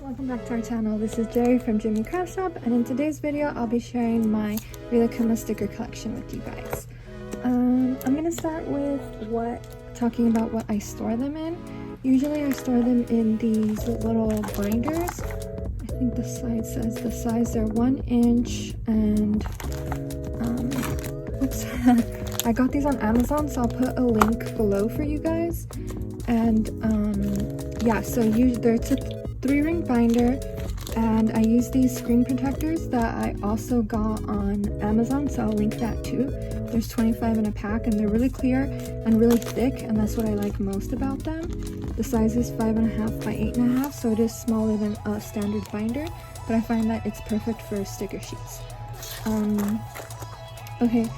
welcome back to our channel. This is Jerry from Jimmy Craft Shop, and in today's video I'll be sharing my Rilakkuma sticker collection with you guys. I'm gonna start with talking about what I store them in. Usually I store them in these little binders. I think the slide says the size, they're 1 inch, and oops, I got these on Amazon, so I'll put a link below for you guys. And yeah, so it's a 3-ring binder, and I use these screen protectors that I also got on Amazon, so I'll link that too. There's 25 in a pack, and they're really clear and really thick, and that's what I like most about them. The size is 5.5 by 8.5, so it is smaller than a standard binder, but I find that it's perfect for sticker sheets. Okay,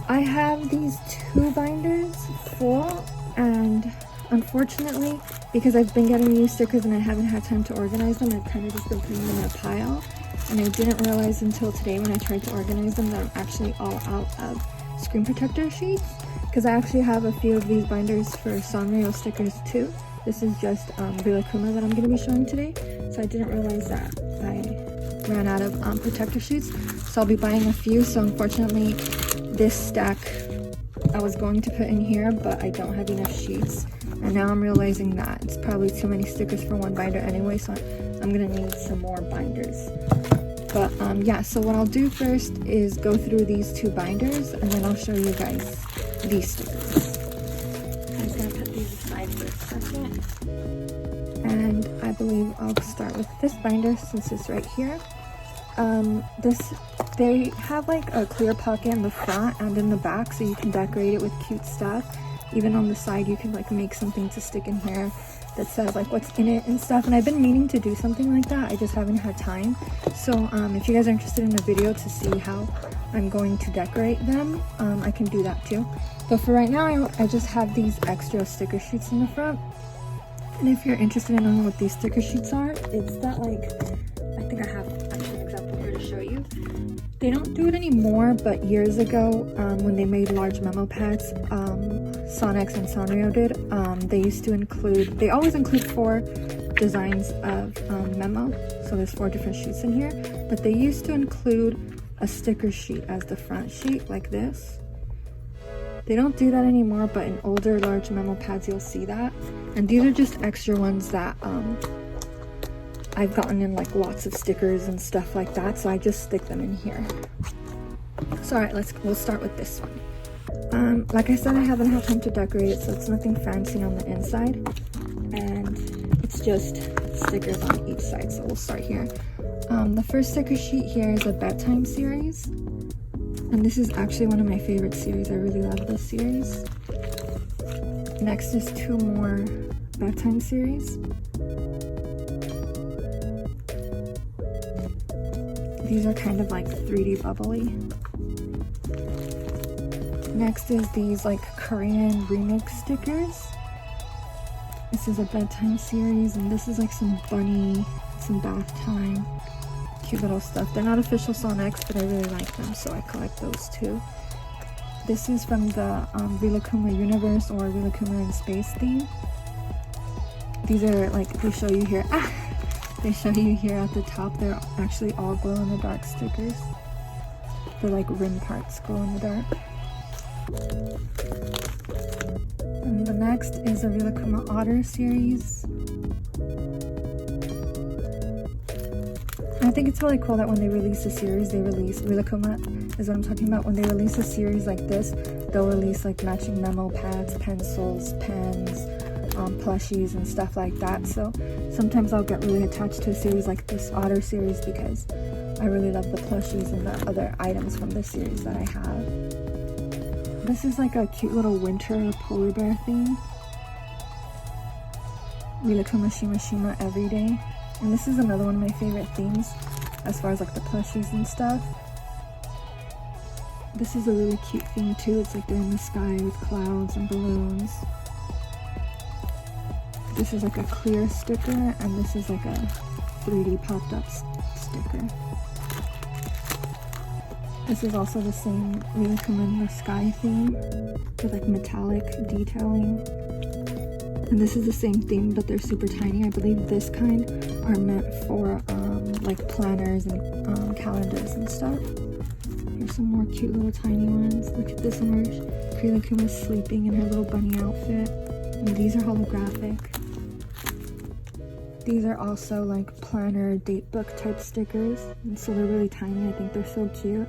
I have these 2 binders full, and unfortunately, because I've been getting new stickers and I haven't had time to organize them, I've kind of just been putting them in a pile, and I didn't realize until today when I tried to organize them that I'm actually all out of screen protector sheets, because I actually have a few of these binders for Sanrio stickers too. This is just Rilakkuma that I'm going to be showing today, so I didn't realize that I ran out of protector sheets, so I'll be buying a few. So unfortunately, this stack I was going to put in here, but I don't have enough sheets, and now I'm realizing that it's probably too many stickers for one binder anyway, so I'm gonna need some more binders. But yeah, so what I'll do first is go through these 2 binders, and then I'll show you guys these stickers. I'm just gonna put these aside for a second, and I believe I'll start with this binder since it's right here. They have like a clear pocket in the front and in the back, so you can decorate it with cute stuff. Even on the side you can like make something to stick in here that says like what's in it and stuff, and I've been meaning to do something like that, I just haven't had time. So if you guys are interested in a video to see how I'm going to decorate them, I can do that too. But for right now, I just have these extra sticker sheets in the front, and if you're interested in knowing what these sticker sheets are, it's that, like, I think I have actually an example here to show you. They don't do it anymore, but years ago, when they made large memo pads, Sonex and Sanrio did, they always include 4 designs of memo, so there's 4 different sheets in here, but they used to include a sticker sheet as the front sheet, like this. They don't do that anymore, but in older large memo pads you'll see that, and these are just extra ones that I've gotten in like lots of stickers and stuff like that, so I just stick them in here. So alright, we'll start with this one. Like I said, I haven't had time to decorate it, so it's nothing fancy on the inside, and it's just stickers on each side, so we'll start here. The first sticker sheet here is a bedtime series, and this is actually one of my favorite series. I really love this series. Next is 2 more bedtime series. These are kind of like 3D bubbly. Next is these like Korean remix stickers. This is a bedtime series, and this is like some bunny, some bath time, cute little stuff. They're not official Sonex, but I really like them, so I collect those too. This is from the Rilakkuma Universe or Rilakkuma in Space theme. These are like, they show you here. They show you here at the top, they're actually all glow-in-the-dark stickers. The like rim parts glow in the dark. And the next is a Rilakkuma Otter series. I think it's really cool that when they release a series, Rilakkuma is what I'm talking about. When they release a series like this, they'll release like matching memo pads, pencils, pens, plushies and stuff like that. So sometimes I'll get really attached to a series like this Otter series because I really love the plushies and the other items from this series that I have. This is like a cute little winter polar bear theme. Rilakkuma Shima Shima Everyday. And this is another one of my favorite themes as far as like the plushies and stuff. This is a really cute theme too. It's like they're in the sky with clouds and balloons. This is like a clear sticker, and this is like a 3D popped up sticker. This is also the same Rilakkuma in the sky theme with like metallic detailing. And this is the same theme, but they're super tiny. I believe this kind are meant for like planners and calendars and stuff. Here's some more cute little tiny ones. Look at this one where Rilakkuma is sleeping in her little bunny outfit. And these are holographic. These are also like planner date book type stickers. And so they're really tiny. I think they're so cute.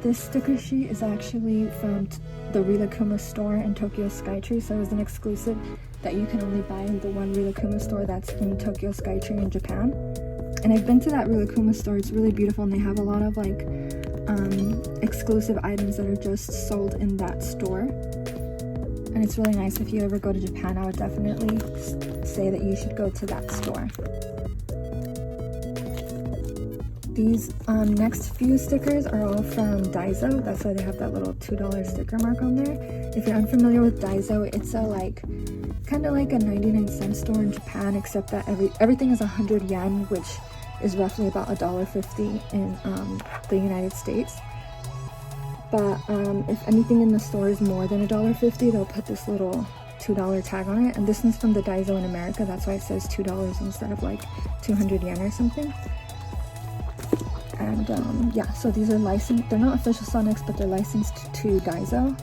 This sticker sheet is actually from the Rilakkuma store in Tokyo Skytree, so it was an exclusive that you can only buy in the one Rilakkuma store that's in Tokyo Skytree in Japan. And I've been to that Rilakkuma store. It's really beautiful, and they have a lot of like exclusive items that are just sold in that store. And it's really nice. If you ever go to Japan, I would definitely say that you should go to that store. These next few stickers are all from Daiso. That's why they have that little $2 sticker mark on there. If you're unfamiliar with Daiso, it's a like kind of like a 99-cent store in Japan, except that everything is 100 yen, which is roughly about $1.50 in the United States. But if anything in the store is more than $1.50, they'll put this little $2 tag on it. And this one's from the Daiso in America. That's why it says $2 instead of like 200 yen or something. And yeah, so these are licensed. They're not official Sonics, but they're licensed to Daiso.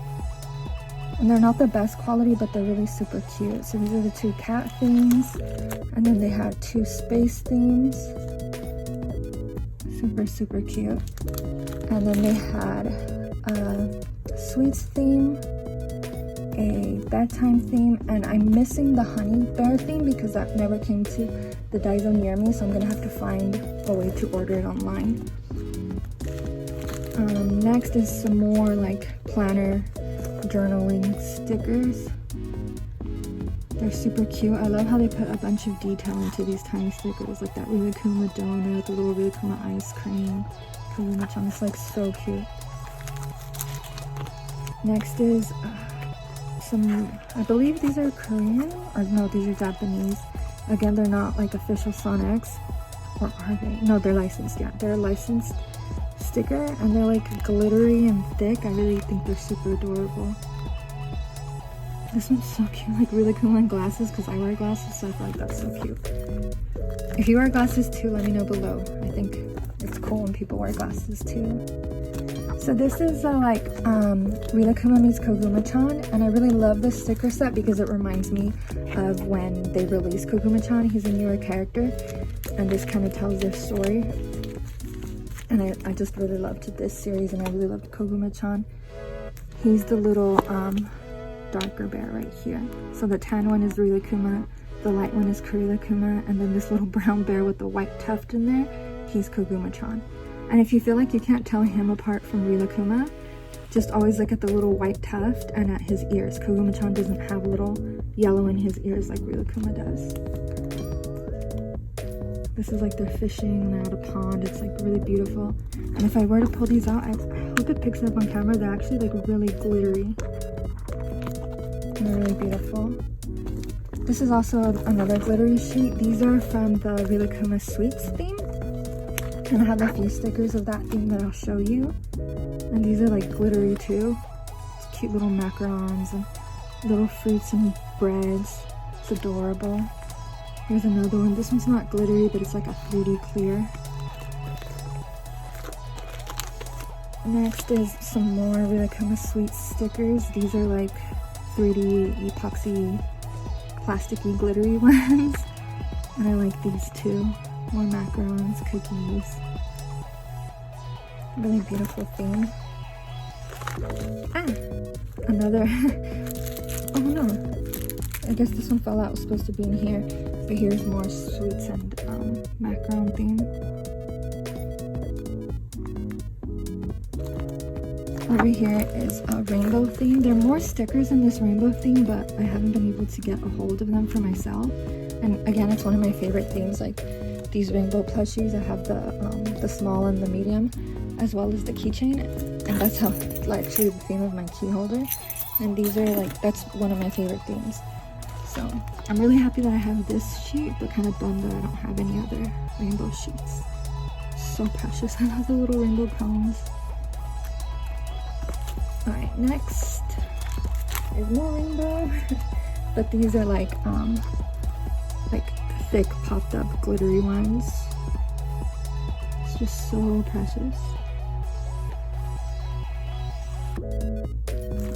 And they're not the best quality, but they're really super cute. So these are the 2 cat themes. And then they have 2 space themes. Super, super cute. And then they had a sweets theme, a bedtime theme, and I'm missing the honey bear theme because that never came to the Daiso near me, so I'm gonna have to find a way to order it online. Next is some more like planner journaling stickers. They're super cute. I love how they put a bunch of detail into these tiny stickers, like that Rilakkuma donut, the little Rilakkuma ice cream, Kaguma-chan. It's like so cute. Next is some, I believe these are Korean, or no, these are Japanese. Again, they're not like official Sonics, or are they? No, they're licensed, yeah. They're a licensed sticker, and they're like glittery and thick. I really think they're super adorable. This one's so cute, like Rilakkuma glasses, because I wear glasses, so I feel like that's so cute. If you wear glasses too, let me know below. I think it's cool when people wear glasses too. So this is like Rilakkuma meets Kaguma-chan, and I really love this sticker set because it reminds me of when they released Kaguma-chan. He's a newer character, and this kind of tells their story. And I just really loved this series, and I really loved Kaguma-chan. He's the little darker bear right here. So the tan one is Rilakkuma, the light one is Rilakkuma, and then this little brown bear with the white tuft in there, he's Kaguma-chan. And if you feel like you can't tell him apart from Rilakkuma, just always look at the little white tuft and at his ears. Kaguma-chan doesn't have little yellow in his ears like Rilakkuma does. This is like they're fishing, they're at a pond. It's like really beautiful. And if I were to pull these out, I hope it picks it up on camera. They're actually like really glittery. And they're really beautiful. This is also another glittery sheet. These are from the Rilakkuma Sweets theme. And I have a few stickers of that theme that I'll show you. And these are like glittery too. It's cute little macarons and little fruits and breads. It's adorable. Here's another one. This one's not glittery, but it's like a fruity clear. Next is some more Rilakkuma Sweets stickers. These are like 3D epoxy plasticky glittery ones. And I like these too. More macarons, cookies. Really beautiful theme. Another. Oh no. I guess this one fell out. It was supposed to be in here. But here's more sweets and macaron theme. Over here is a rainbow theme. There are more stickers in this rainbow theme, but I haven't been able to get a hold of them for myself. And again, it's one of my favorite themes. Like these rainbow plushies, I have the small and the medium, as well as the keychain, and that's how actually the theme of my key holder. And these are like, that's one of my favorite themes. So I'm really happy that I have this sheet, but kind of bummed that I don't have any other rainbow sheets. So precious. I love the little rainbow cones. Alright, next There's more rainbow. But these are like thick popped up glittery ones. It's just so precious.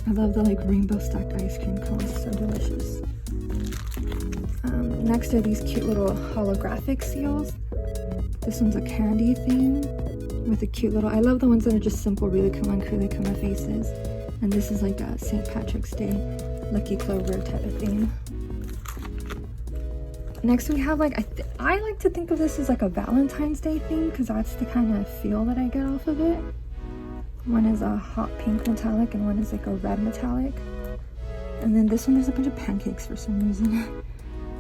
I love the like rainbow stacked ice cream cones, so delicious. Next are these cute little holographic seals. This one's a candy theme with a cute little, I love the ones that are just simple Rilakkuma and Rilakkuma faces. And this is like a St. Patrick's Day Lucky Clover type of theme. Next we have like, I like to think of this as like a Valentine's Day theme because that's the kind of feel that I get off of it. One is a hot pink metallic and one is like a red metallic. And then this one, there's a bunch of pancakes for some reason.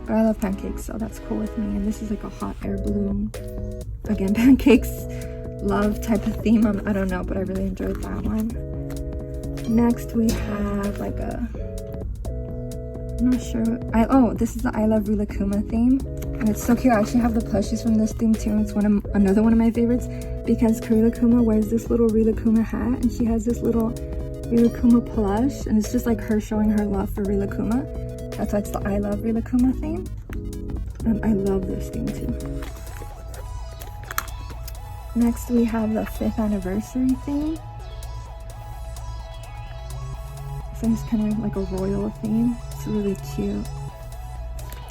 But I love pancakes, so that's cool with me. And this is like a hot air balloon. Again, pancakes, love type of theme. I don't know, but I really enjoyed that one. Next we have like a, I'm not sure. Oh, this is the I Love Rilakkuma theme. And it's so cute. I actually have the plushies from this theme too. It's another one of my favorites because Rilakkuma wears this little Rilakkuma hat and she has this little Rilakkuma plush. And it's just like her showing her love for Rilakkuma. That's why it's the I Love Rilakkuma theme. And I love this theme too. Next we have the 5th anniversary theme. So it's kind of like a royal theme. It's really cute.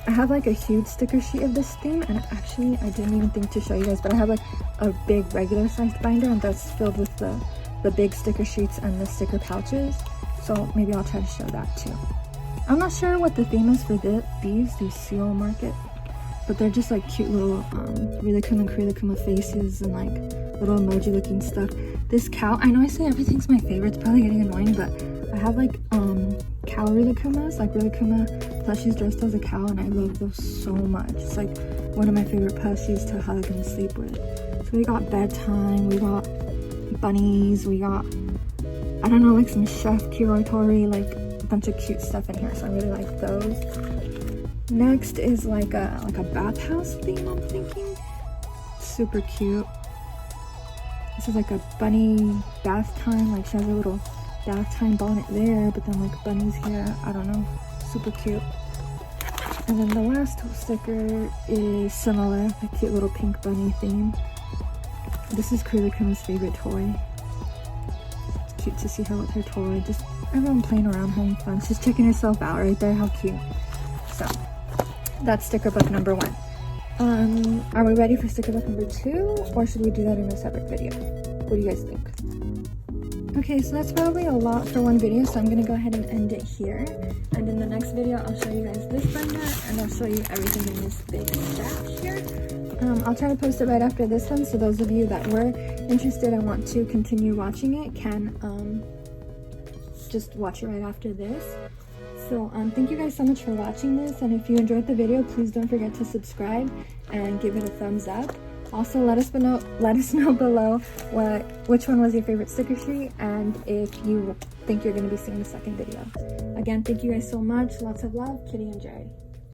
I have like a huge sticker sheet of this theme, and actually I didn't even think to show you guys, but I have like a big regular sized binder and that's filled with the big sticker sheets and the sticker pouches. So maybe I'll try to show that too. I'm not sure what the theme is for these seal market, but they're just like cute little Rilakkuma and Rilakkuma faces and like little emoji looking stuff. This cow, I know I say everything's my favorite, it's probably getting annoying, but I have like cow Rilakumas, like Rilakkuma plushies dressed as a cow, and I love those so much. It's like one of my favorite plushies to hug and sleep with. So we got bedtime, we got bunnies, we got, I don't know, like some chef curatorial, like a bunch of cute stuff in here, so I really like those. Next is like a bathhouse theme, I'm thinking. Super cute. This is like a bunny bath time, like she has a little bath time bonnet there, but then like bunnies here, I don't know, super cute. And then the last sticker is similar, the cute little pink bunny theme. This is Rilakuma's favorite toy. Cute to see her with her toy, just everyone playing around, having fun. She's checking herself out right there, how cute. So that's sticker book number 1. Are we ready for sticker book number 2, or should we do that in a separate video? What do you guys think? Okay, so that's probably a lot for one video, so I'm gonna go ahead and end it here. And in the next video, I'll show you guys this binder, and I'll show you everything in this big stack here. I'll try to post it right after this one, so those of you that were interested and want to continue watching it can just watch it right after this. So thank you guys so much for watching this, and if you enjoyed the video, please don't forget to subscribe and give it a thumbs up. Also, let us know below which one was your favorite sticker sheet, and if you think you're going to be seeing the second video. Again, thank you guys so much. Lots of love, Kitty and Jerry.